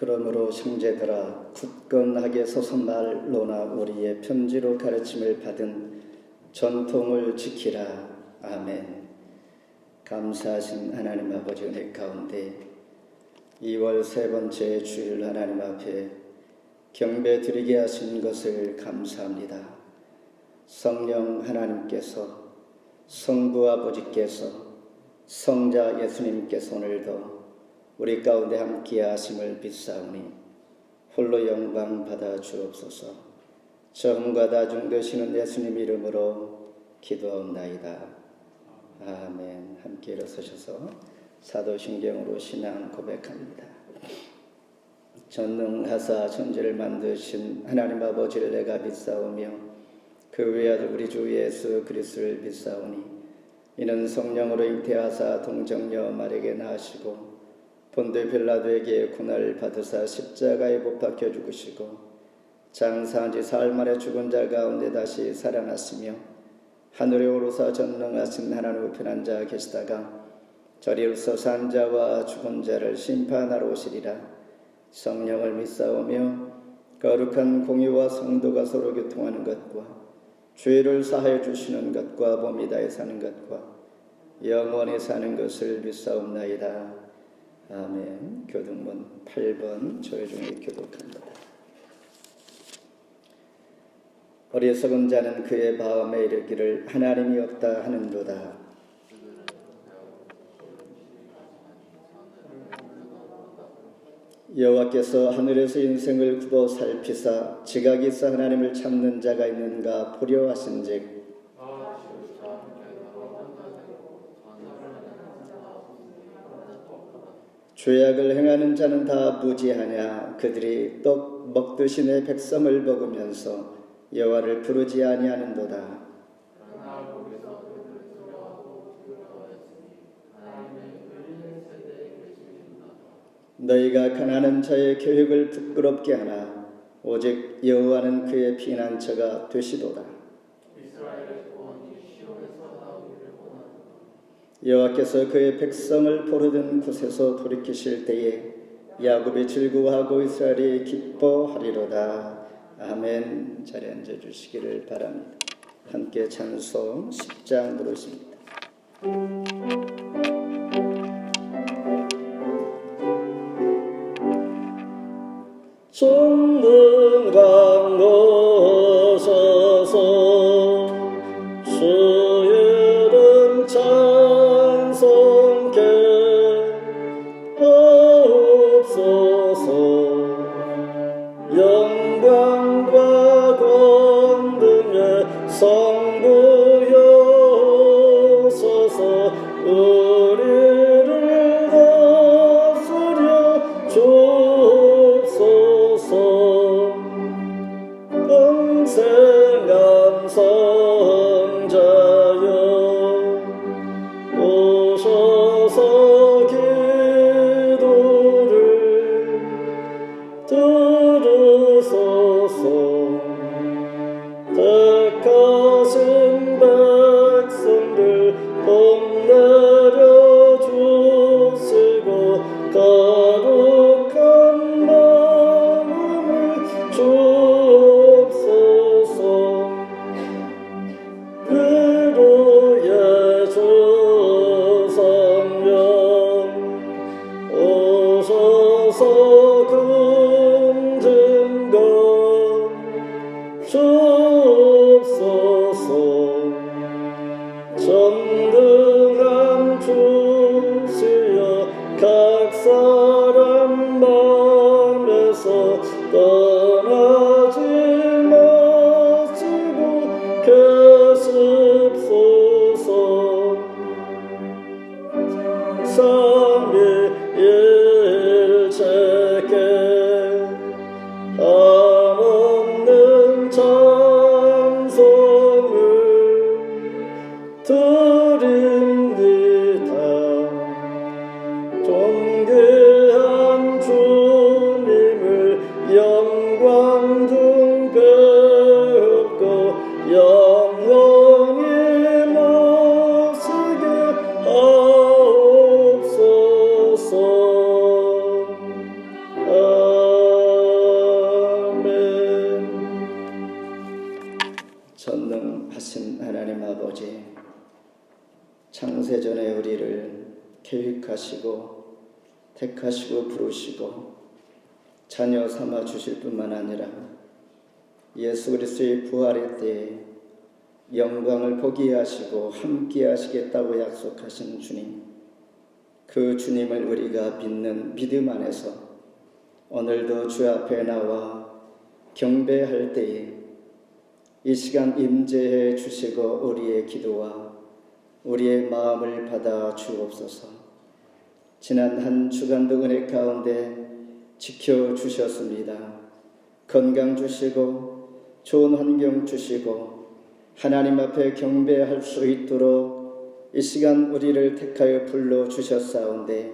그러므로 형제들아 굳건하게 서서 말로나 우리의 편지로 가르침을 받은 전통을 지키라. 아멘. 감사하신 하나님 아버지 은혜 가운데 2월 세 번째 주일 하나님 앞에 경배 드리게 하신 것을 감사합니다. 성령 하나님께서, 성부 아버지께서, 성자 예수님께서 오늘도 우리 가운데 함께 하심을 빗사오니 홀로 영광 받아 주옵소서. 처음과 나중 되시는 예수님 이름으로 기도하옵나이다. 아멘. 함께 일어서셔서 사도신경으로 신앙 고백합니다. 전능하사 천지를 만드신 하나님 아버지를 내가 빗사오며 그 외아들 우리 주 예수 그리스도를 빗사오니 이는 성령으로 잉태하사 동정녀 마리아에게 낳으시고 본데 빌라도에게 고난을 받으사 십자가에 못 박혀 죽으시고 장사한 지 사흘 만에 죽은 자 가운데 다시 살아났으며 하늘에 오르사 전능하신 하나님 우편한 자 계시다가 저리로서 산 자와 죽은 자를 심판하러 오시리라. 성령을 믿사오며 거룩한 공의와 성도가 서로 교통하는 것과 죄를 사하여 주시는 것과 몸이 다해 사는 것과 영원히 사는 것을 믿사옵나이다. 아멘. 교동문 8번 조여중에 교독합니다. 어리석은 자는 그의 마음에 이르기를 하나님이 없다 하는도다. 여호와께서 하늘에서 인생을 굽어 살피사 지각이 있어 하나님을 찾는 자가 있는가 보려 하신즉 죄악을 행하는 자는 다 무지하냐. 그들이 떡 먹듯이 내 백성을 먹으면서 여호와를 부르지 아니하는도다. 너희가 가난한 자의 교육을 부끄럽게 하나 오직 여호와는 그의 피난처가 되시도다. 여호와께서 그의 백성을 포로된 곳에서 돌이키실 때에 야곱이 즐거워하고 이스라엘이 기뻐하리로다. 아멘. 자리에 앉아주시기를 바랍니다. 함께 찬송 10장 부르십니다. 전능강 오소서 주의 이름 찬송케 하옵소서. 영광과 권능의 성부여소서. 우리를 다스려 주옵소서. 평생 감성자여 오셔서 기도를 들으소서. 택하신 백성들 봄내려 주시고 거룩한 마음을 주옵소서. 그로의 주성령 오셔서 금증거 주옵소서. 전능한 주시여 각 사람 마음에서 떠나지 마시고 계십소서. 삼위일체께 한없는 찬송을 드립니다. 존귀 택하시고 부르시고 자녀 삼아 주실 뿐만 아니라 예수 그리스도의 부활의 때에 영광을 보게 하시고 함께 하시겠다고 약속하신 주님, 그 주님을 우리가 믿는 믿음 안에서 오늘도 주 앞에 나와 경배할 때에 이 시간 임재해 주시고 우리의 기도와 우리의 마음을 받아 주옵소서. 지난 한 주간도 은혜 가운데 지켜주셨습니다. 건강 주시고 좋은 환경 주시고 하나님 앞에 경배할 수 있도록 이 시간 우리를 택하여 불러주셨사온데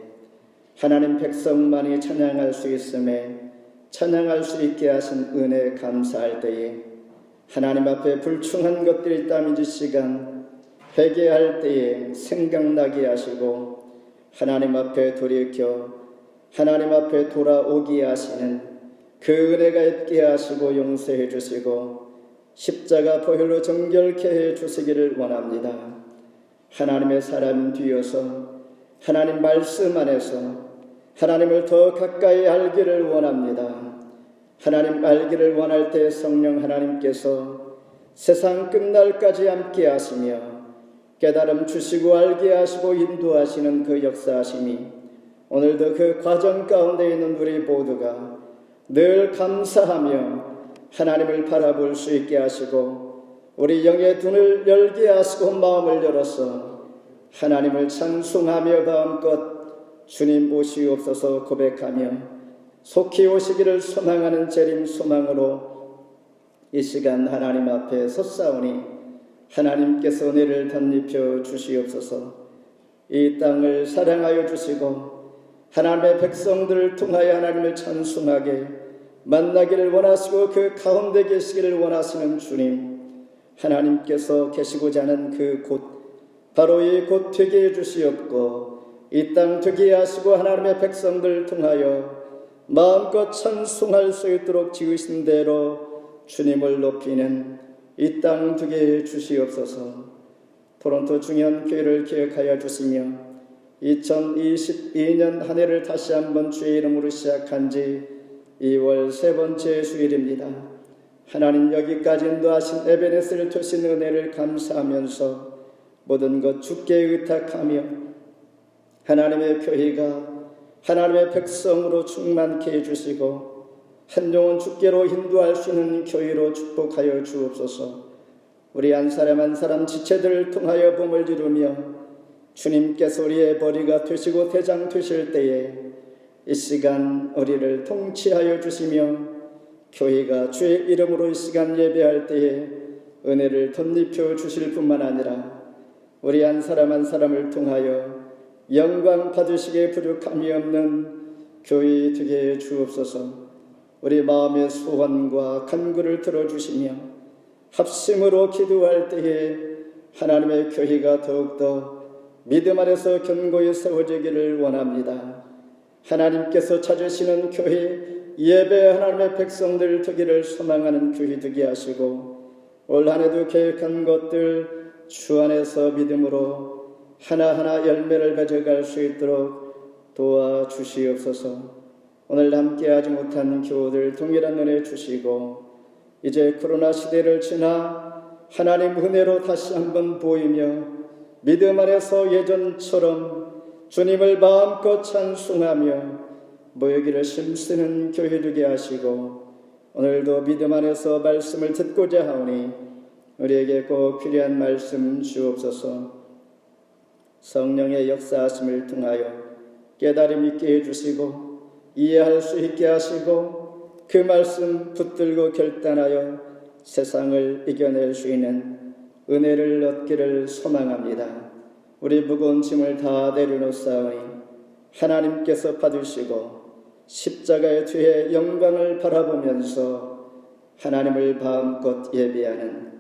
하나님 백성만이 찬양할 수 있음에 찬양할 수 있게 하신 은혜 감사할 때에 하나님 앞에 불충한 것들이 있다면 이 시간 회개할 때에 생각나게 하시고 하나님 앞에 돌이켜 하나님 앞에 돌아오게 하시는 그 은혜가 있게 하시고 용서해 주시고 십자가 보혈로 정결케 해 주시기를 원합니다. 하나님의 사람 되어서 하나님 말씀 안에서 하나님을 더 가까이 알기를 원합니다. 하나님 알기를 원할 때 성령 하나님께서 세상 끝날까지 함께 하시며 깨달음 주시고 알게 하시고 인도하시는 그 역사하심이 오늘도 그 과정 가운데 있는 우리 모두가 늘 감사하며 하나님을 바라볼 수 있게 하시고 우리 영의 눈을 열게 하시고 마음을 열어서 하나님을 찬송하며 마음껏 주님 오시옵소서 고백하며 속히 오시기를 소망하는 재림 소망으로 이 시간 하나님 앞에 섰사오니 하나님께서 은혜를 덧입혀 주시옵소서. 이 땅을 사랑하여 주시고 하나님의 백성들을 통하여 하나님을 찬송하게 만나기를 원하시고 그 가운데 계시기를 원하시는 주님, 하나님께서 계시고자 하는 그 곳 바로 이 곳 되게 해주시옵고 이 땅 되게 하시고 하나님의 백성들을 통하여 마음껏 찬송할 수 있도록 지으신 대로 주님을 높이는 이 땅 되게 해주시옵소서. 토론토 중현교회를 기억하여 주시며 2022년 한 해를 다시 한번 주의 이름으로 시작한 지 2월 세 번째 주일입니다. 하나님 여기까지 인도하신 에베네스를 주신 은혜를 감사하면서 모든 것 주께 의탁하며 하나님의 교회가 하나님의 백성으로 충만케 해주시고 한 영혼 주께로 인도할 수 있는 교회로 축복하여 주옵소서. 우리 한 사람 한 사람 지체들을 통하여 봄을 이루며 주님께서 우리의 머리가 되시고 대장 되실 때에 이 시간 우리를 통치하여 주시며 교회가 주의 이름으로 이 시간 예배할 때에 은혜를 덧입혀 주실 뿐만 아니라 우리 한 사람 한 사람을 통하여 영광 받으시기에 부족함이 없는 교회 되게 해 주옵소서. 우리 마음의 소원과 간구를 들어주시며 합심으로 기도할 때에 하나님의 교회가 더욱더 믿음 안에서 견고히 세워지기를 원합니다. 하나님께서 찾으시는 교회 예배 하나님의 백성들 되기를 소망하는 교회 되게 하시고 올 한 해도 계획한 것들 주 안에서 믿음으로 하나하나 열매를 맺어갈 수 있도록 도와주시옵소서. 오늘 함께하지 못한 교우들 동일한 은혜 주시고 이제 코로나 시대를 지나 하나님 은혜로 다시 한번 보이며 믿음 안에서 예전처럼 주님을 마음껏 찬송하며 모이기를 힘쓰는 교회 되게 하시고 오늘도 믿음 안에서 말씀을 듣고자 하오니 우리에게 꼭 필요한 말씀 주옵소서. 성령의 역사하심을 통하여 깨달음 있게 해주시고 이해할 수 있게 하시고 그 말씀 붙들고 결단하여 세상을 이겨낼 수 있는 은혜를 얻기를 소망합니다. 우리 무거운 짐을 다 내려놓사오니 하나님께서 받으시고 십자가의 뒤에 영광을 바라보면서 하나님을 마음껏 예배하는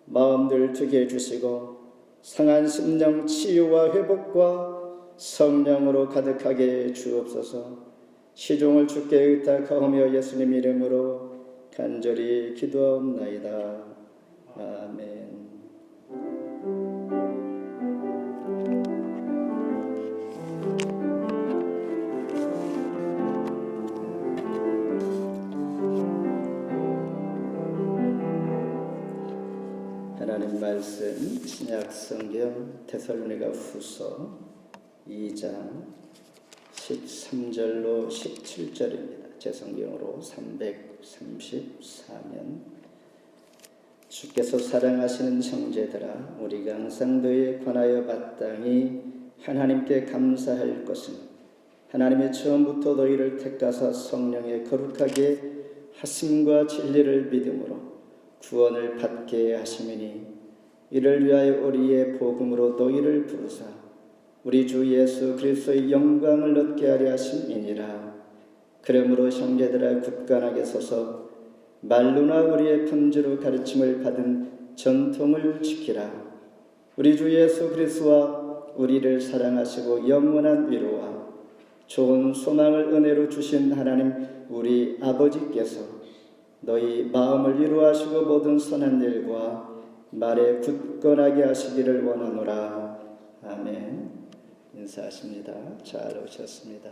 마음들 되게 해주시고 상한 심령 치유와 회복과 성령으로 가득하게 주옵소서. 시종을 주께 의탁하오며 예수님 이름으로 간절히 기도하옵나이다. 아멘. 하나님 말씀 신약 성경 데살로니가 후서 2장 13절로 17절입니다. 제 성경으로 334면 주께서 사랑하시는 형제들아 우리가 항상 너희에 관하여 마땅히 하나님께 감사할 것은 하나님의 처음부터 너희를 택하사 성령의 거룩하게 하심과 진리를 믿음으로 구원을 받게 하심이니 이를 위하여 우리의 복음으로 너희를 부르사 우리 주 예수 그리스도의 영광을 얻게 하려 하심이니라. 그러므로 형제들아 굳건하게 서서 말로나 우리의 편지로 가르침을 받은 전통을 지키라. 우리 주 예수 그리스도와 우리를 사랑하시고 영원한 위로와 좋은 소망을 은혜로 주신 하나님 우리 아버지께서 너희 마음을 위로하시고 모든 선한 일과 말에 굳건하게 하시기를 원하노라. 아멘. 인사하십니다. 잘 오셨습니다.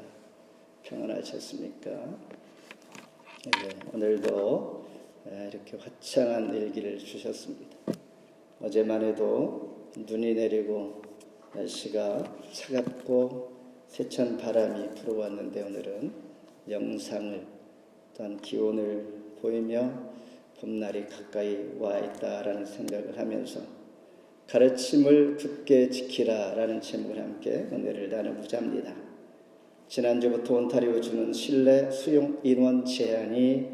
평안하셨습니까? 네, 오늘도 이렇게 화창한 일기를 주셨습니다. 어제만 해도 눈이 내리고 날씨가 차갑고 세찬 바람이 불어왔는데 오늘은 영상을 또한 기온을 보이며 봄날이 가까이 와 있다라는 생각을 하면서 가르침을 굳게 지키라라는 제목을 함께 은혜를 나누고자 합니다. 지난주부터 온타리오 주는 실내 수용 인원 제한이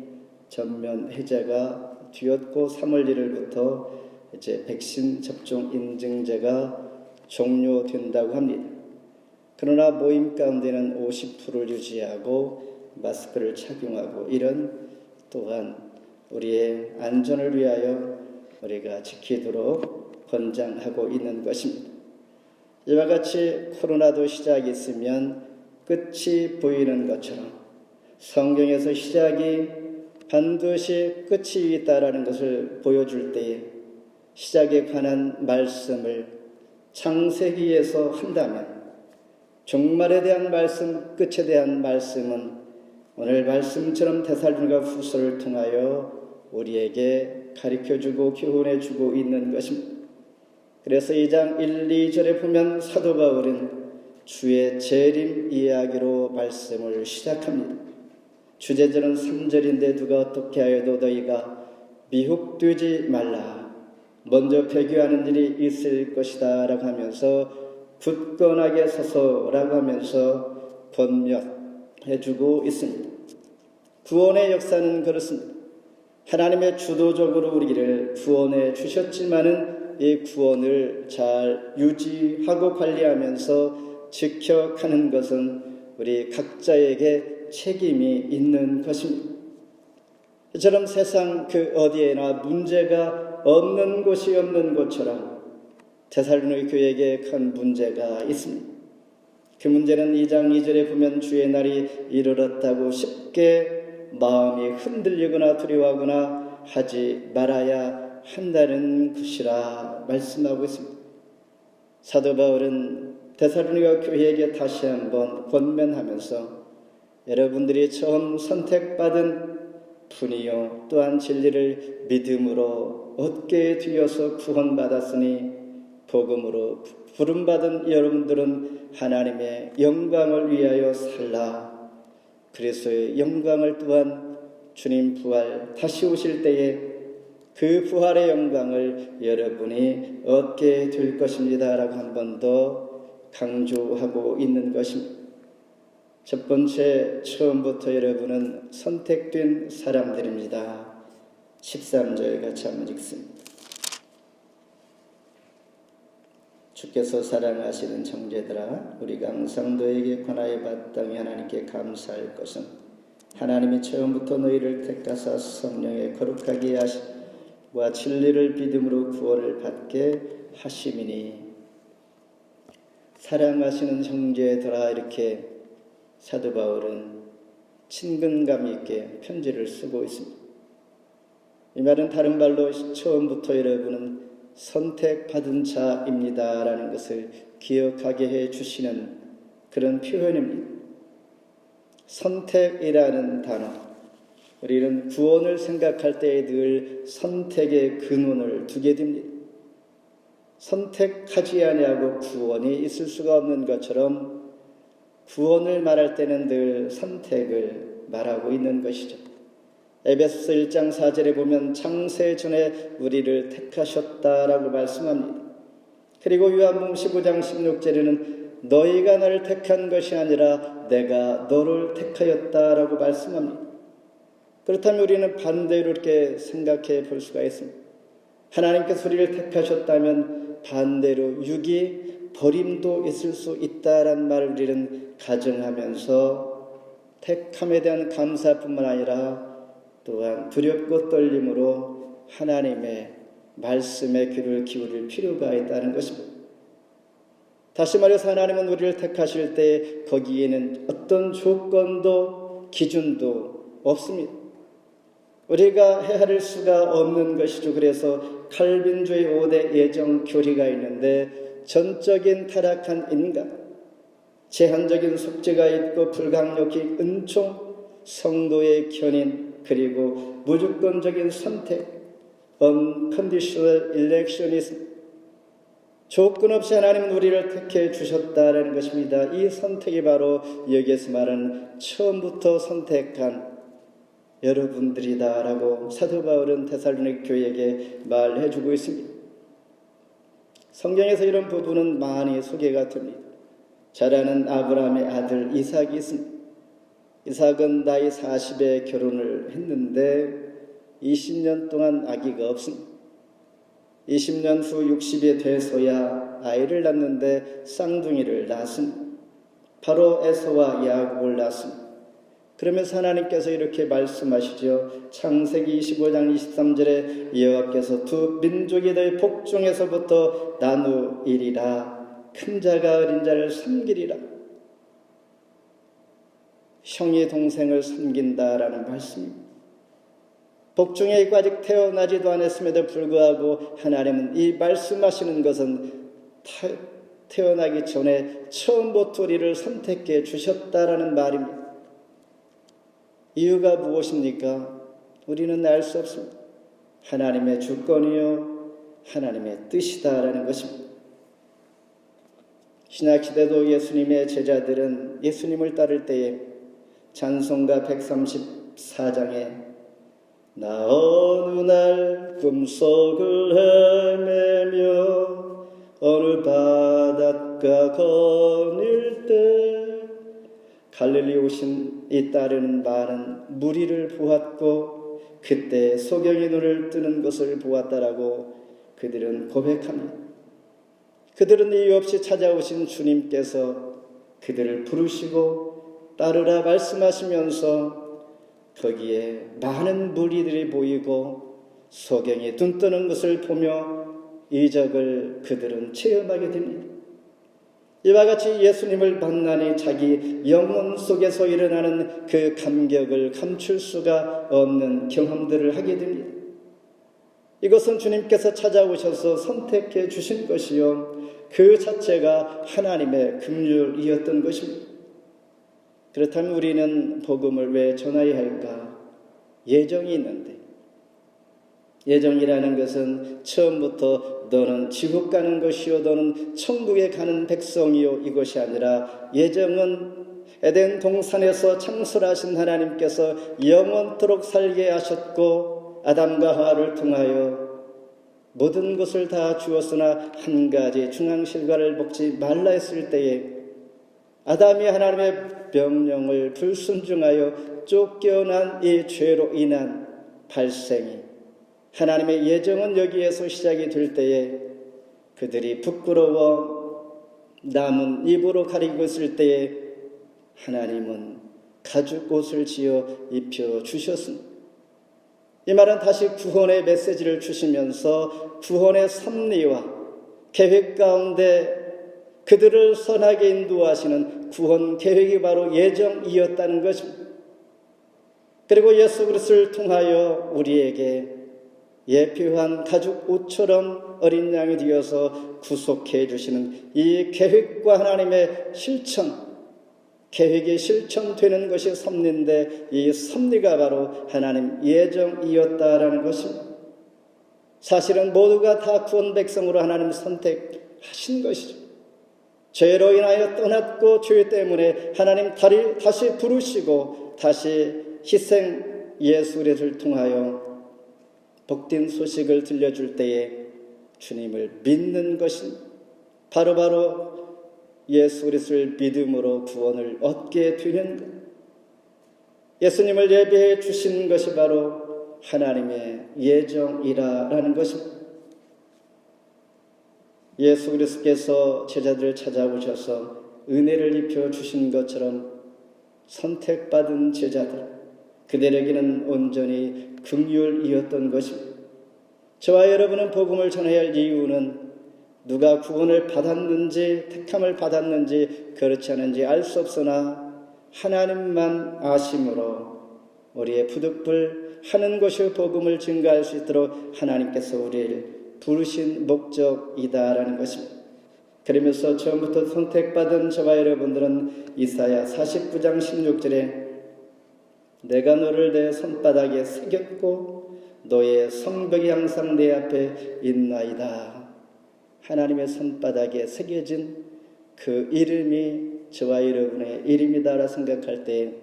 전면 해제가 되었고 3월 1일부터 이제 백신 접종 인증제가 종료된다고 합니다. 그러나 모임 가운데는 50%를 유지하고 마스크를 착용하고 이런 또한 우리의 안전을 위하여 우리가 지키도록 권장하고 있는 것입니다. 이와 같이 코로나도 시작이 있으면 끝이 보이는 것처럼 성경에서 시작이 반드시 끝이 있다라는 것을 보여줄 때에 시작에 관한 말씀을 창세기에서 한다면 종말에 대한 말씀, 끝에 대한 말씀은 오늘 말씀처럼 데살로니가 후서를 통하여 우리에게 가르쳐주고 교훈해주고 있는 것입니다. 그래서 2장 1, 2절에 보면 사도 바울은 주의 재림 이야기로 말씀을 시작합니다. 주제절은 3절인데 누가 어떻게 하여도 너희가 미혹되지 말라. 먼저 배교하는 일이 있을 것이다 라고 하면서 굳건하게 서서라고 하면서 권면해주고 있습니다. 구원의 역사는 그렇습니다. 하나님의 주도적으로 우리를 구원해 주셨지만은 이 구원을 잘 유지하고 관리하면서 지켜가는 것은 우리 각자에게 책임이 있는 것입니다. 이처럼 세상 그 어디에나 문제가 없는 곳이 없는 것처럼 데살로니가 교회에게 큰 문제가 있습니다. 그 문제는 2장 2절에 보면 주의 날이 이르렀다고 쉽게 마음이 흔들리거나 두려워하거나 하지 말아야 한다는 것이라 말씀하고 있습니다. 사도 바울은 데살로니가 교회에게 다시 한번 권면하면서 여러분들이 처음 선택받은 분이요 또한 진리를 믿음으로 얻게 되어서 구원받았으니 복음으로 부름받은 여러분들은 하나님의 영광을 위하여 살라. 그리스도의 영광을 또한 주님 부활 다시 오실 때에 그 부활의 영광을 여러분이 얻게 될 것입니다 라고 한 번 더 강조하고 있는 것입니다. 첫 번째, 처음부터 여러분은 선택된 사람들입니다. 13절 같이 한번 읽습니다. 주께서 사랑하시는 형제들아 우리가 항상 너에게 관하여 마땅히 하나님께 감사할 것은 하나님이 처음부터 너희를 택하사 성령의 거룩하게 하심과 진리를 믿음으로 구원을 받게 하심이니. 사랑하시는 형제들아 이렇게 사도 바울은 친근감 있게 편지를 쓰고 있습니다. 이 말은 다른 말로 처음부터 여러분은 선택받은 자입니다 라는 것을 기억하게 해주시는 그런 표현입니다. 선택이라는 단어, 우리는 구원을 생각할 때에 늘 선택의 근원을 두게 됩니다. 선택하지 아니하고 구원이 있을 수가 없는 것처럼 구원을 말할 때는 늘 선택을 말하고 있는 것이죠. 에베소서 1장 4절에 보면 창세 전에 우리를 택하셨다라고 말씀합니다. 그리고 요한복음 15장 16절에는 너희가 나를 택한 것이 아니라 내가 너를 택하였다라고 말씀합니다. 그렇다면 우리는 반대로 이렇게 생각해 볼 수가 있습니다. 하나님께서 우리를 택하셨다면 반대로 육이 버림도 있을 수 있다라는 말을 우리는 가정하면서 택함에 대한 감사뿐만 아니라 또한 두렵고 떨림으로 하나님의 말씀에 귀를 기울일 필요가 있다는 것입니다. 다시 말해서 하나님은 우리를 택하실 때 거기에는 어떤 조건도 기준도 없습니다. 우리가 헤아릴 수가 없는 것이죠. 그래서 칼빈주의 5대 예정 교리가 있는데 전적인 타락한 인간, 제한적인 속죄가 있고 불강력히 은총, 성도의 견인, 그리고 무조건적인 선택, unconditional electionism. 조건 없이 하나님은 우리를 택해 주셨다라는 것입니다. 이 선택이 바로 여기에서 말하는 처음부터 선택한 여러분들이다라고 사도 바울은 데살로니가 교회에게 말해주고 있습니다. 성경에서 이런 부분은 많이 소개가 됩니다. 잘 아는 아브라함의 아들 이삭이 있습니다. 이삭은 나이 40에 결혼을 했는데 20년 동안 아기가 없습니다. 20년 후 60이 돼서야 아이를 낳는데 쌍둥이를 낳았습니다. 바로 에서와 야곱을 낳았습니다. 그러면서 하나님께서 이렇게 말씀하시죠. 창세기 25장 23절에 여호와께서 두 민족이 너희 복중에서부터 나누이리라. 큰 자가 어린 자를 섬기리라. 형이 동생을 섬긴다라는 말씀입니다. 복중에 있고 아직 태어나지도 않았음에도 불구하고 하나님은 이 말씀하시는 것은 태어나기 전에 처음부터 우리를 선택해 주셨다라는 말입니다. 이유가 무엇입니까? 우리는 알 수 없습니다. 하나님의 주권이요 하나님의 뜻이다라는 것입니다. 신약시대도 예수님의 제자들은 예수님을 따를 때에 찬송가 134장에 나 어느 날 꿈속을 헤매며 어느 바닷가 거닐 때 갈릴리 오신 이 딸은 많은 무리를 보았고 그때 소경이 눈을 뜨는 것을 보았다라고 그들은 고백합니다. 그들은 이유 없이 찾아오신 주님께서 그들을 부르시고 따르라 말씀하시면서 거기에 많은 무리들이 보이고 소경이 눈 뜨는 것을 보며 이적을 그들은 체험하게 됩니다. 이와 같이 예수님을 만나니 자기 영혼 속에서 일어나는 그 감격을 감출 수가 없는 경험들을 하게 됩니다. 이것은 주님께서 찾아오셔서 선택해 주신 것이요 그 자체가 하나님의 긍휼이었던 것입니다. 그렇다면 우리는 복음을 왜 전해야 할까? 예정이 있는데, 예정이라는 것은 처음부터 너는 지옥 가는 것이요 너는 천국에 가는 백성이요 이것이 아니라 예정은 에덴 동산에서 창설하신 하나님께서 영원토록 살게 하셨고 아담과 하와를 통하여 모든 것을 다 주었으나 한 가지 중앙실과를 먹지 말라 했을 때에 아담이 하나님의 명령을 불순종하여 쫓겨난 이 죄로 인한 발생이 하나님의 예정은 여기에서 시작이 될 때에 그들이 부끄러워 남은 입으로 가리고 있을 때에 하나님은 가죽 옷을 지어 입혀 주셨습니다. 이 말은 다시 구원의 메시지를 주시면서 구원의 섭리와 계획 가운데 그들을 선하게 인도하시는 구원 계획이 바로 예정이었다는 것입니다. 그리고 예수 그리스도를 통하여 우리에게 예표한 가죽 옷처럼 어린 양이 되어서 구속해 주시는 이 계획과 하나님의 실천, 계획이 실천되는 것이 섭리인데 이 섭리가 바로 하나님 예정이었다라는 것입니다. 사실은 모두가 다 구원 백성으로 하나님 선택하신 것이죠. 죄로 인하여 떠났고 죄 때문에 하나님 다시 부르시고 다시 희생 예수 그리스도를 통하여 복된 소식을 들려줄 때에 주님을 믿는 것은 바로 예수 그리스도를 믿음으로 구원을 얻게 되는 것. 예수님을 예배해 주신 것이 바로 하나님의 예정이라는 것입니다. 예수 그리스도께서 제자들을 찾아오셔서 은혜를 입혀 주신 것처럼 선택받은 제자들, 그들에게는 온전히 긍휼이었던 것입니다. 저와 여러분은 복음을 전해야 할 이유는 누가 구원을 받았는지 택함을 받았는지 그렇지 않은지 알 수 없으나 하나님만 아심으로 우리의 부득불 하는 것이 복음을 증거할 수 있도록 하나님께서 우리를 부르신 목적이다라는 것입니다. 그러면서 처음부터 선택받은 저와 여러분들은 이사야 49장 16절에 내가 너를 내 손바닥에 새겼고 너의 성벽이 항상 내 앞에 있나이다. 하나님의 손바닥에 새겨진 그 이름이 저와 여러분의 이름이다라 생각할 때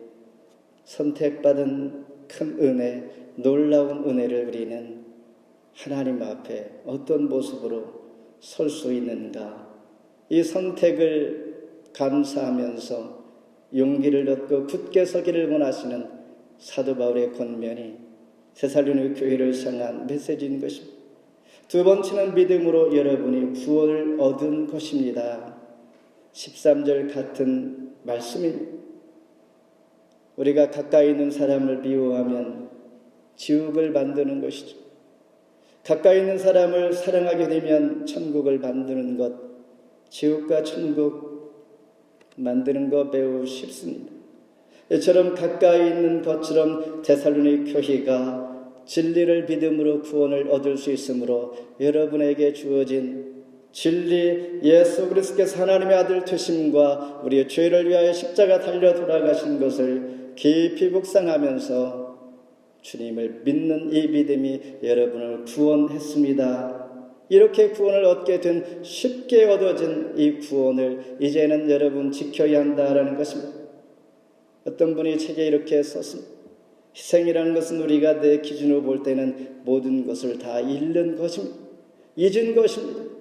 선택받은 큰 은혜, 놀라운 은혜를 우리는 하나님 앞에 어떤 모습으로 설 수 있는가, 이 선택을 감사하면서 용기를 얻고 굳게 서기를 원하시는 사도 바울의 권면이 데살로니가 교회를 향한 메시지인 것입니다. 두 번째는 믿음으로 여러분이 구원을 얻은 것입니다. 13절 같은 말씀입니다. 우리가 가까이 있는 사람을 미워하면 지옥을 만드는 것이죠. 가까이 있는 사람을 사랑하게 되면 천국을 만드는 것, 지옥과 천국 만드는 것 매우 쉽습니다. 이처럼 가까이 있는 것처럼 데살로니가 교회가 진리를 믿음으로 구원을 얻을 수 있으므로 여러분에게 주어진 진리 예수 그리스도께서 하나님의 아들 되심과 우리의 죄를 위하여 십자가 달려 돌아가신 것을 깊이 묵상하면서 주님을 믿는 이 믿음이 여러분을 구원했습니다. 이렇게 구원을 얻게 된 쉽게 얻어진 이 구원을 이제는 여러분 지켜야 한다라는 것입니다. 어떤 분이 책에 이렇게 썼습니다. 희생이라는 것은 우리가 내 기준으로 볼 때는 모든 것을 다 잃는 것입니다. 잊은 것입니다.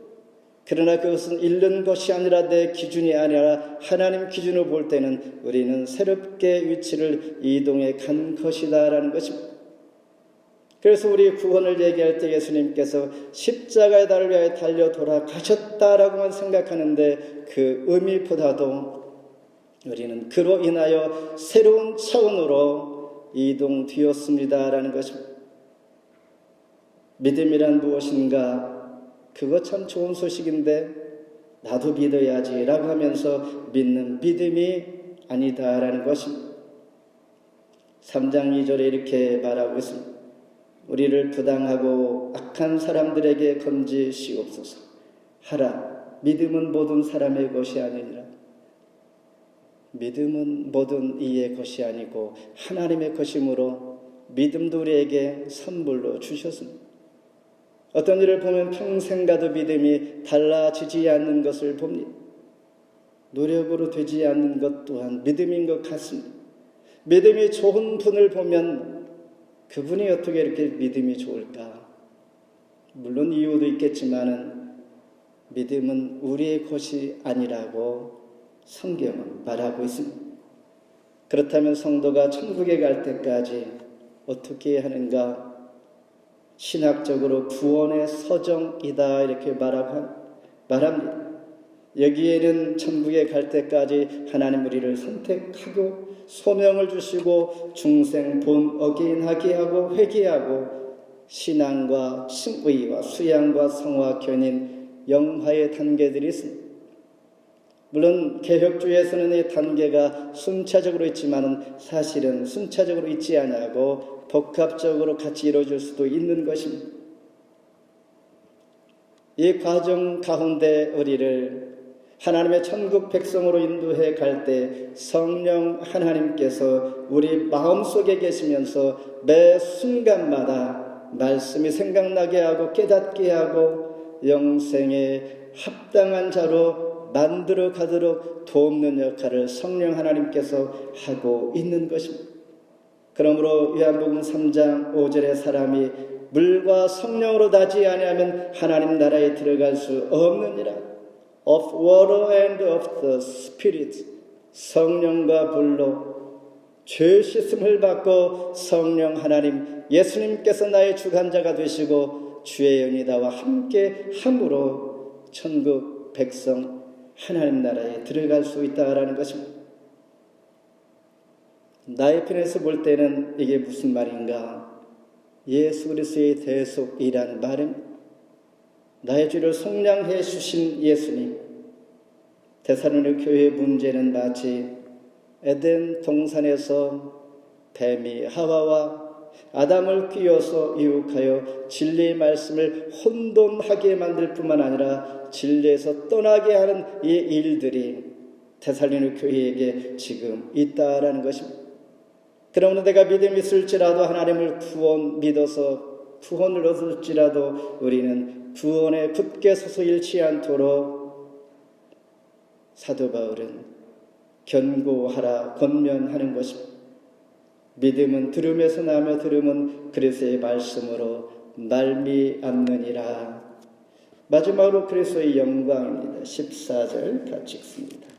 그러나 그것은 잃는 것이 아니라 내 기준이 아니라 하나님 기준으로 볼 때는 우리는 새롭게 위치를 이동해 간 것이다라는 것입니다. 그래서 우리 구원을 얘기할 때 예수님께서 십자가의 달을 위하여 달려 돌아가셨다라고만 생각하는데 그 의미보다도 우리는 그로 인하여 새로운 차원으로 이동되었습니다라는 것입니다. 믿음이란 무엇인가? 그거 참 좋은 소식인데 나도 믿어야지 라고 하면서 믿는 믿음이 아니다라는 것입니다. 3장 2절에 이렇게 말하고 있습니다. 우리를 부당하고 악한 사람들에게 건지시옵소서. 하라. 믿음은 모든 사람의 것이 아니니라. 믿음은 모든 이의 것이 아니고 하나님의 것이므로 믿음도 우리에게 선물로 주셨습니다. 어떤 일을 보면 평생 가도 믿음이 달라지지 않는 것을 봅니다. 노력으로 되지 않는 것 또한 믿음인 것 같습니다. 믿음이 좋은 분을 보면 그분이 어떻게 이렇게 믿음이 좋을까? 물론 이유도 있겠지만은 믿음은 우리의 것이 아니라고 성경은 말하고 있습니다. 그렇다면 성도가 천국에 갈 때까지 어떻게 하는가? 신학적으로 구원의 서정이다 이렇게 말합니다. 여기에는 천국에 갈 때까지 하나님 우리를 선택하고 소명을 주시고 중생 본 어긴하게 하고 회개하고 신앙과 칭의와 수양과 성화 견인 영화의 단계들이 있습니다. 물론 개혁주의에서는 이 단계가 순차적으로 있지만은 사실은 순차적으로 있지 않고 복합적으로 같이 이루어질 수도 있는 것입니다. 이 과정 가운데 우리를 하나님의 천국 백성으로 인도해 갈 때 성령 하나님께서 우리 마음속에 계시면서 매 순간마다 말씀이 생각나게 하고 깨닫게 하고 영생에 합당한 자로 만들어 가도록 돕는 역할을 성령 하나님께서 하고 있는 것입니다. 그러므로 요한복음 3장 5절에 사람이 물과 성령으로 나지 아니하면 하나님 나라에 들어갈 수 없느니라. Of water and of the Spirit. 성령과 불로 죄 씻음을 받고 성령 하나님 예수님께서 나의 주관자가 되시고 주의 영이 나와 함께 함으로 천국 백성 하나님 나라에 들어갈 수 있다라는 것입니다. 나의 편에서 볼 때는 이게 무슨 말인가? 예수 그리스도의 대속이라는 말은 나의 죄를 속량해 주신 예수님. 데살로니가 교회의 문제는 마치 에덴 동산에서 뱀이 하와와 아담을 끼워서 유혹하여 진리의 말씀을 혼돈하게 만들 뿐만 아니라 진리에서 떠나게 하는 이 일들이 데살로니가 교회에게 지금 있다라는 것입니다. 그러므로 내가 믿음이 있을지라도 하나님을 믿어서 구원을 얻을지라도 우리는 구원에 굳게 서서 잃지 않도록 사도 바울은 견고하라 권면하는 것입니다. 믿음은 들음에서 나며 들음은 그리스도의 말씀으로 말미암느니라. 마지막으로 그리스도의 영광입니다. 14절 같이 읽습니다.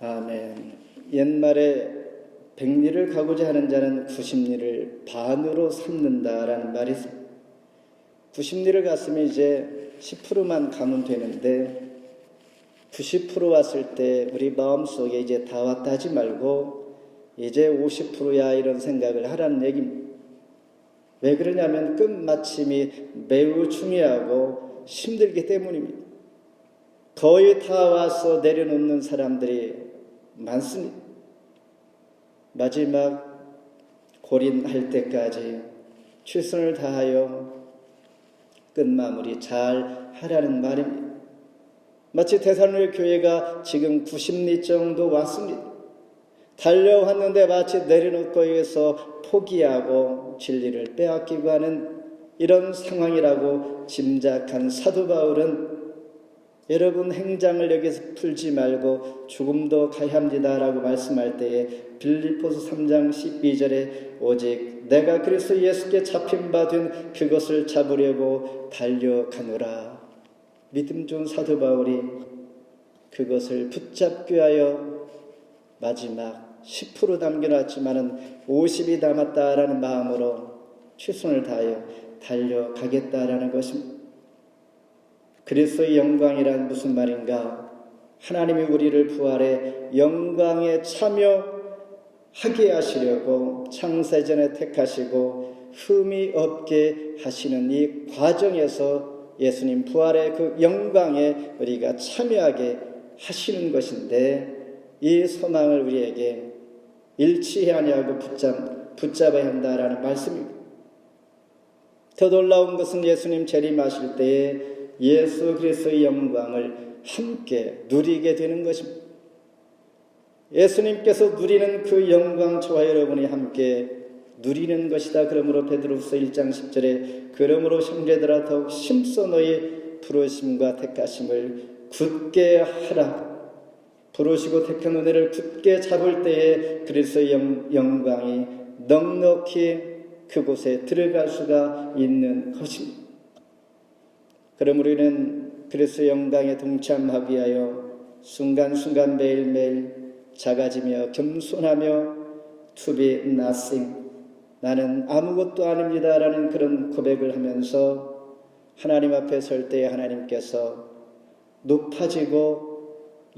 아멘. 옛말에 100리를 가고자 하는 자는 90리를 반으로 삼는다라는 말이 있습니다. 90리를 갔으면 이제 10%만 가면 되는데 90% 왔을 때 우리 마음속에 이제 다 왔다 하지 말고 이제 50%야 이런 생각을 하라는 얘기입니다. 왜 그러냐면 끝마침이 매우 중요하고 힘들기 때문입니다. 거의 다 와서 내려놓는 사람들이 많습니다. 마지막 고린할 때까지 최선을 다하여 끝마무리 잘 하라는 말입니다. 마치 데살로니가 교회가 지금 90리 정도 왔습니다. 달려왔는데 마치 내려놓고 위해서 포기하고 진리를 빼앗기고 하는 이런 상황이라고 짐작한 사도 바울은 여러분 행장을 여기서 풀지 말고 죽음도 가야합니다라고 말씀할 때에 빌립보서 3장 12절에 오직 내가 그리스도 예수께 잡힌 바 된 그것을 잡으려고 달려가노라. 믿음 좋은 사도 바울이 그것을 붙잡기 하여 마지막 10% 남겨놨지만은 50이 남았다라는 마음으로 최선을 다하여 달려가겠다라는 것입니다. 그리스도의 영광이란 무슨 말인가? 하나님이 우리를 부활의 영광에 참여하게 하시려고 창세전에 택하시고 흠이 없게 하시는 이 과정에서 예수님 부활의 그 영광에 우리가 참여하게 하시는 것인데 이 소망을 우리에게 잃지 아니하고 붙잡아야 한다라는 말씀입니다. 더 놀라운 것은 예수님 재림하실 때에 예수 그리스도의 영광을 함께 누리게 되는 것입니다. 예수님께서 누리는 그 영광 저와 여러분이 함께 누리는 것이다. 그러므로 베드로후서 1장 10절에 그러므로 형제들아 더욱 힘써 너희 부르심과 택하심을 굳게 하라. 부르시고 택한 은혜를 굳게 잡을 때에 그리스도의 영광이 넉넉히 그곳에 들어갈 수가 있는 것입니다. 그러므로 우리는 그리스도의 영광에 동참하기 위하여 순간순간 매일매일 작아지며 겸손하며 to be nothing, 나는 아무것도 아닙니다 라는 그런 고백을 하면서 하나님 앞에 설 때에 하나님께서 높아지고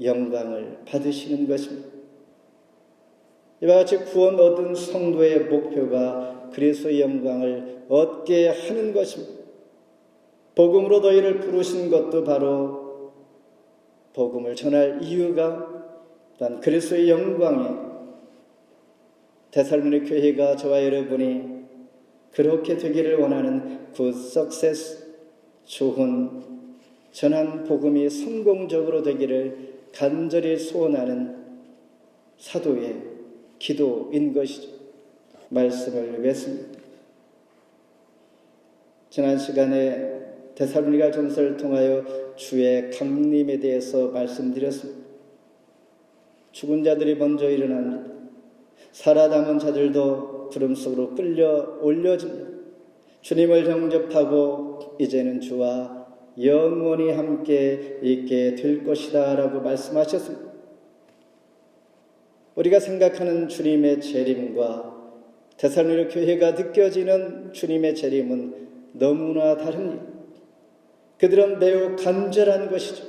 영광을 받으시는 것입니다. 이와 같이 구원 얻은 성도의 목표가 그리스도의 영광을 얻게 하는 것입니다. 복음으로 너희를 부르신 것도 바로 복음을 전할 이유가 또한 그리스도의 영광에 데살로니가 교회가 저와 여러분이 그렇게 되기를 원하는 good success, 좋은 전한 복음이 성공적으로 되기를 간절히 소원하는 사도의 기도인 것이죠. 말씀을 외습니다. 지난 시간에 데살로니가 전서를 통하여 주의 강림에 대해서 말씀드렸습니다. 죽은 자들이 먼저 일어납니다. 살아남은 자들도 구름 속으로 끌려 올려집니다. 주님을 영접하고 이제는 주와 영원히 함께 있게 될 것이다 라고 말씀하셨습니다. 우리가 생각하는 주님의 재림과 데살로니가 교회가 느껴지는 주님의 재림은 너무나 다릅니다. 그들은 매우 간절한 것이죠.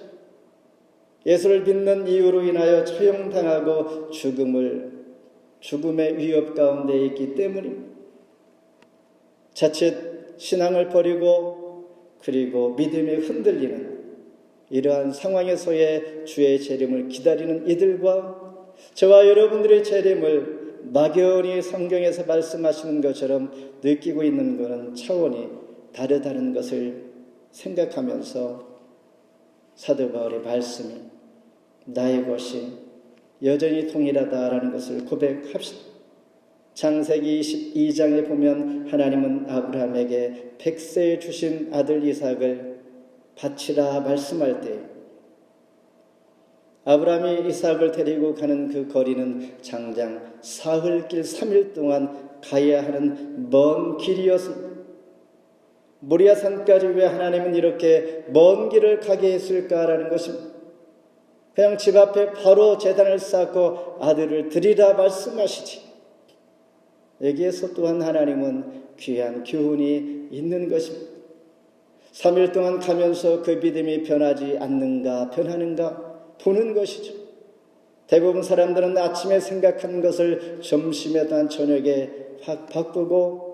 예수를 믿는 이유로 인하여 처형당하고 죽음의 위협 가운데 있기 때문입니다. 자칫 신앙을 버리고 그리고 믿음이 흔들리는 이러한 상황에서의 주의 재림을 기다리는 이들과 저와 여러분들의 재림을 막연히 성경에서 말씀하시는 것처럼 느끼고 있는 것은 차원이 다르다는 것을 생각하면서 사도 바울의 말씀이 나의 것이 여전히 동일하다라는 것을 고백합시다. 창세기 22장에 보면 하나님은 아브라함에게 백세에 주신 아들 이삭을 바치라 말씀할 때 아브라함이 이삭을 데리고 가는 그 거리는 장장 사흘길 3일 동안 가야 하는 먼 길이었습니다. 모리아산까지 왜 하나님은 이렇게 먼 길을 가게 했을까라는 것입니다. 그냥 집 앞에 바로 제단을 쌓고 아들을 드리라 말씀하시지. 여기에서 또한 하나님은 귀한 교훈이 있는 것입니다. 3일 동안 가면서 그 믿음이 변하지 않는가, 변하는가 보는 것이죠. 대부분 사람들은 아침에 생각하는 것을 점심에 또한 저녁에 확 바꾸고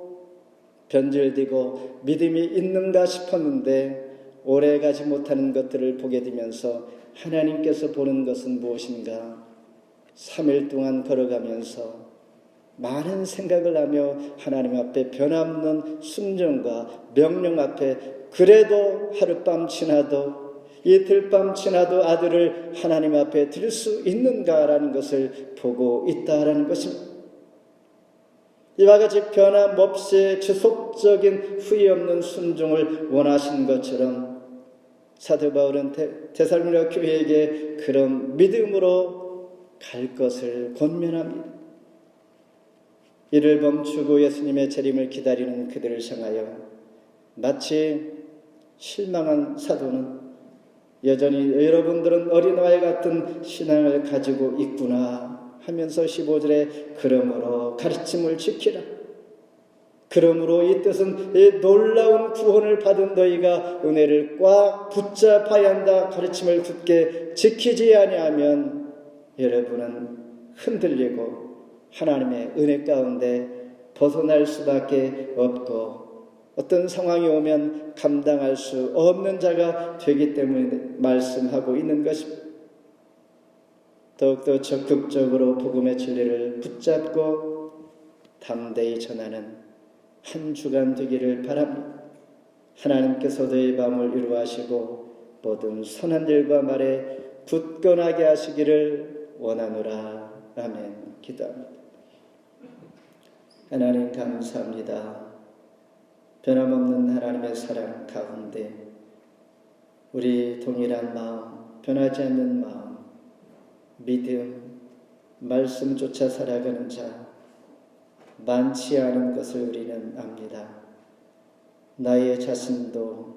변질되고 믿음이 있는가 싶었는데 오래 가지 못하는 것들을 보게 되면서 하나님께서 보는 것은 무엇인가? 3일 동안 걸어가면서 많은 생각을 하며 하나님 앞에 변함없는 순종과 명령 앞에 그래도 하룻밤 지나도 이틀밤 지나도 아들을 하나님 앞에 드릴 수 있는가라는 것을 보고 있다라는 것입니다. 이와 같이 변함없이 지속적인 후회 없는 순종을 원하신 것처럼 사도 바울은 데살로니가 교회에게 그런 믿음으로 갈 것을 권면합니다. 이를 멈추고 예수님의 재림을 기다리는 그들을 향하여 마치 실망한 사도는 여전히 여러분들은 어린아이 같은 신앙을 가지고 있구나 하면서 15절에 그러므로 가르침을 지키라. 그러므로 이 뜻은 이 놀라운 구원을 받은 너희가 은혜를 꽉 붙잡아야 한다. 가르침을 굳게 지키지 아니하면 여러분은 흔들리고 하나님의 은혜 가운데 벗어날 수밖에 없고 어떤 상황이 오면 감당할 수 없는 자가 되기 때문에 말씀하고 있는 것입니다. 더욱더 적극적으로 복음의 진리를 붙잡고 담대히 전하는 한 주간 되기를 바랍니다. 하나님께서 너희 마음을 이루하시고 모든 선한 일과 말에 굳건하게 하시기를 원하노라. 아멘. 기도합니다. 하나님 감사합니다. 변함없는 하나님의 사랑 가운데 우리 동일한 마음, 변하지 않는 마음, 믿음, 말씀 쫓아 살아가는 자 많지 않은 것을 우리는 압니다. 나의 자신도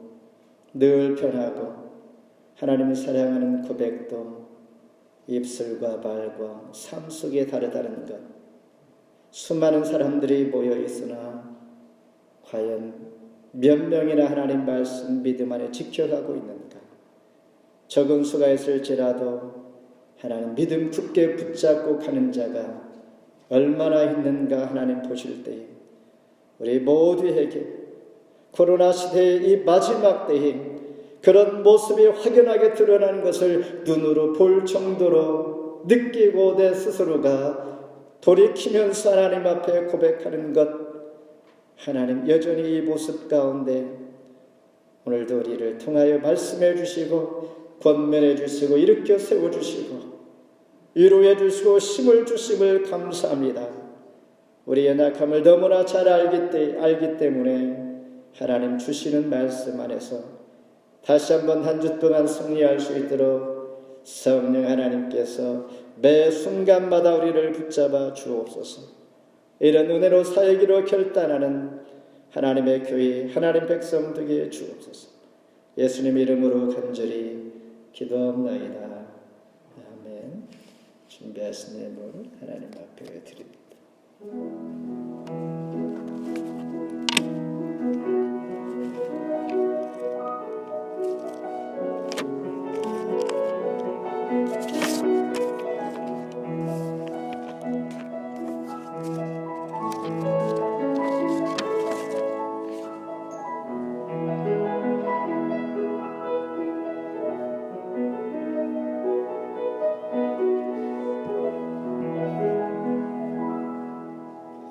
늘 변하고 하나님을 사랑하는 고백도 입술과 말과 삶 속에 다르다는 것, 수많은 사람들이 모여 있으나 과연 몇 명이나 하나님 말씀 믿음 안에 지켜가고 있는가? 적은 수가 있을지라도 하나님 믿음 굳게 붙잡고 가는 자가 얼마나 있는가 하나님 보실 때에 우리 모두에게 코로나 시대의 이 마지막 때에 그런 모습이 확연하게 드러나는 것을 눈으로 볼 정도로 느끼고 내 스스로가 돌이키면서 하나님 앞에 고백하는 것, 하나님 여전히 이 모습 가운데 오늘도 우리를 통하여 말씀해 주시고 권면해 주시고 일으켜 세워주시고 위로해 주시고 힘을 주심을 감사합니다. 우리의 낙함을 너무나 잘 알기 때문에 하나님 주시는 말씀 안에서 다시 한번 한 주 동안 승리할 수 있도록 성령 하나님께서 매 순간마다 우리를 붙잡아 주옵소서. 이런 은혜로 살기로 결단하는 하나님의 교회, 하나님 백성 되게 주옵소서. 예수님 이름으로 간절히 기도합나이다. 아멘. 준비하신 예물 하나님 앞에 드립니다.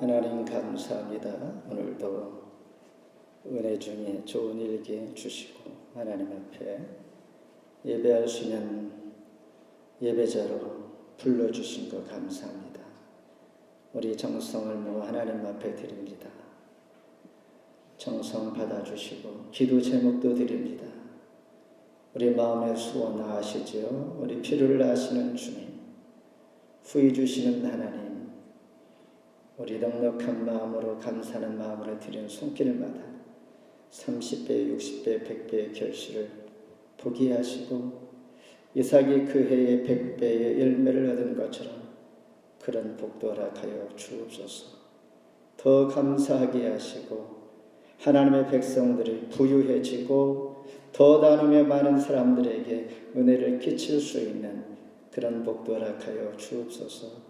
하나님 감사합니다. 오늘도 은혜 중에 좋은 일기 주시고 하나님 앞에 예배할 수 있는 예배자로 불러주신 것 감사합니다. 우리 정성을 모아 하나님 앞에 드립니다. 정성 받아주시고 기도 제목도 드립니다. 우리 마음의 소원 아시죠? 우리 필요를 아시는 주님, 후히 주시는 하나님, 우리 넉넉한 마음으로 감사하는 마음으로 드리는 손길마다 30배, 60배, 100배의 결실을 보게 하시고 이삭이 그 해에 100배의 열매를 얻은 것처럼 그런 복도 허락하여 주옵소서. 더 감사하게 하시고 하나님의 백성들이 부유해지고 더 나누며 많은 사람들에게 은혜를 끼칠 수 있는 그런 복도 허락하여 주옵소서.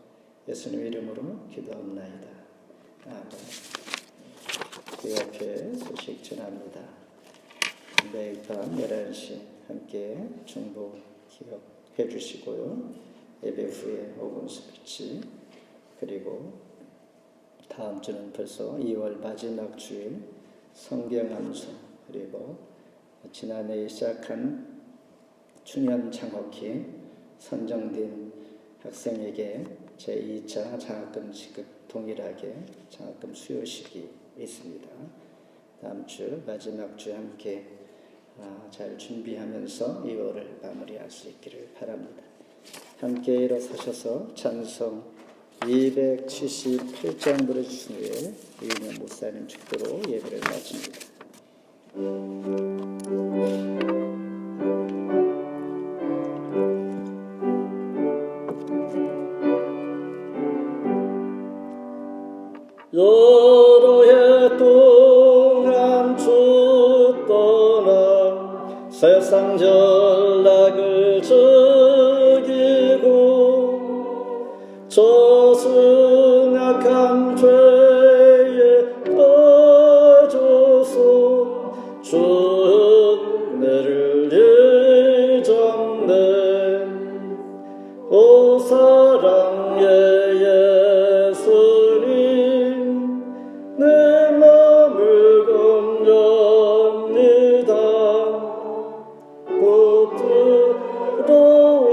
예수님 이름으로 기도합나이다. 아멘. 그 앞에 소식 전합니다. 매일 밤 11시 함께 중보 기억해 주시고요. 예배 후에 5분 스피치, 그리고 다음 주는 벌써 2월 마지막 주일 성경 암송, 그리고 지난해 시작한 춘현 창업기 선정된 학생에게 제2차 장학금 지급 동일하게 장학금 수여식이 있습니다. 다음 주 마지막 주 함께 잘 준비하면서 2월을 마무리할 수 있기를 바랍니다. 함께 일어서셔서 찬송 278장 부르신 후에 이은영 목사님 축도로 예배를 마칩니다. 여러 해 동안 주 떠나 세상 전락을 즐기고 저승악한 죄에 빠져서 주 은혜를 잊었네. 오 사랑의 예수님, 내 맘을 건집니다. 곧 들어와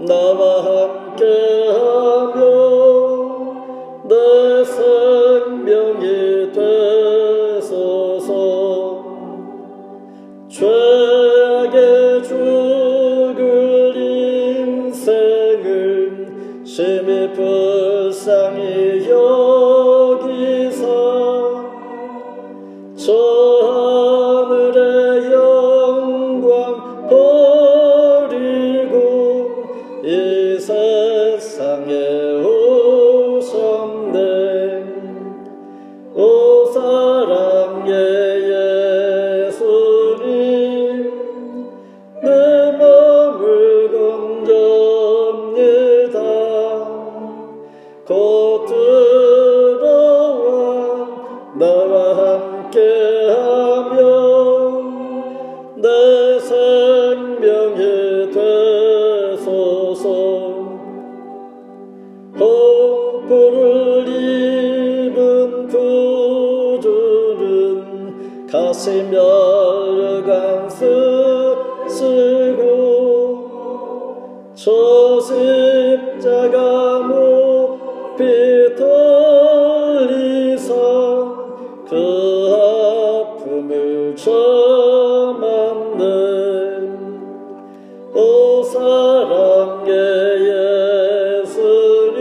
나와 함께하며 내 생명이 되소서. 죄악의 죽음 저 십자가 높이 돌리사 그 아픔을 참았네. 오 사랑의 예수님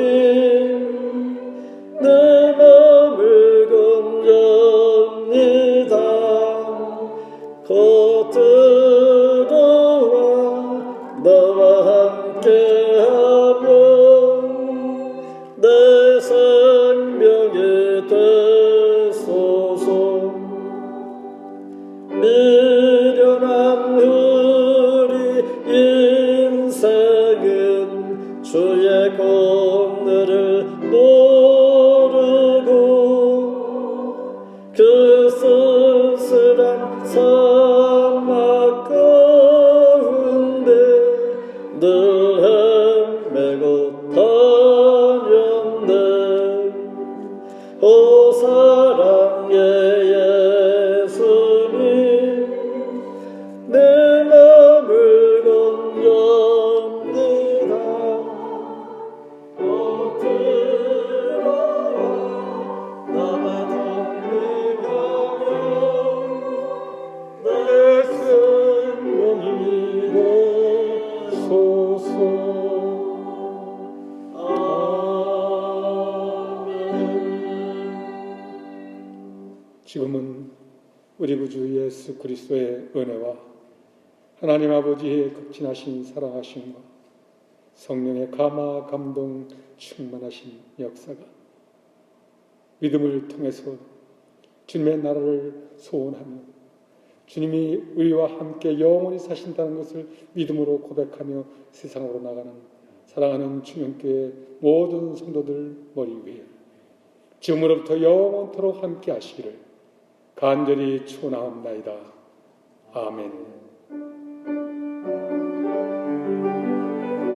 내 맘을 건져옵니다. 곧 들어와 나와 함께하며 내 생명이 되소서. 미련한 우리 인생은 주의 공로를 모르고 그 쓸쓸한 사막 가운데 늘 헤매고 다녔네. 오 사랑의 예수님 내 맘을 건져옵니다. 곧 들어와 나와 동행하며 내 생명이 되소서. 지금은 우리 구주 예수 그리스도의 은혜와 하나님 아버지의 극진하신 사랑하심과 성령의 감화 감동 충만하신 역사가 믿음을 통해서 주님의 나라를 소원하며 주님이 우리와 함께 영원히 사신다는 것을 믿음으로 고백하며 세상으로 나가는 사랑하는 주님교회 모든 성도들 머리 위에 지금으로부터 영원토록 함께 하시기를 간절히 축원하옵나이다. 아멘.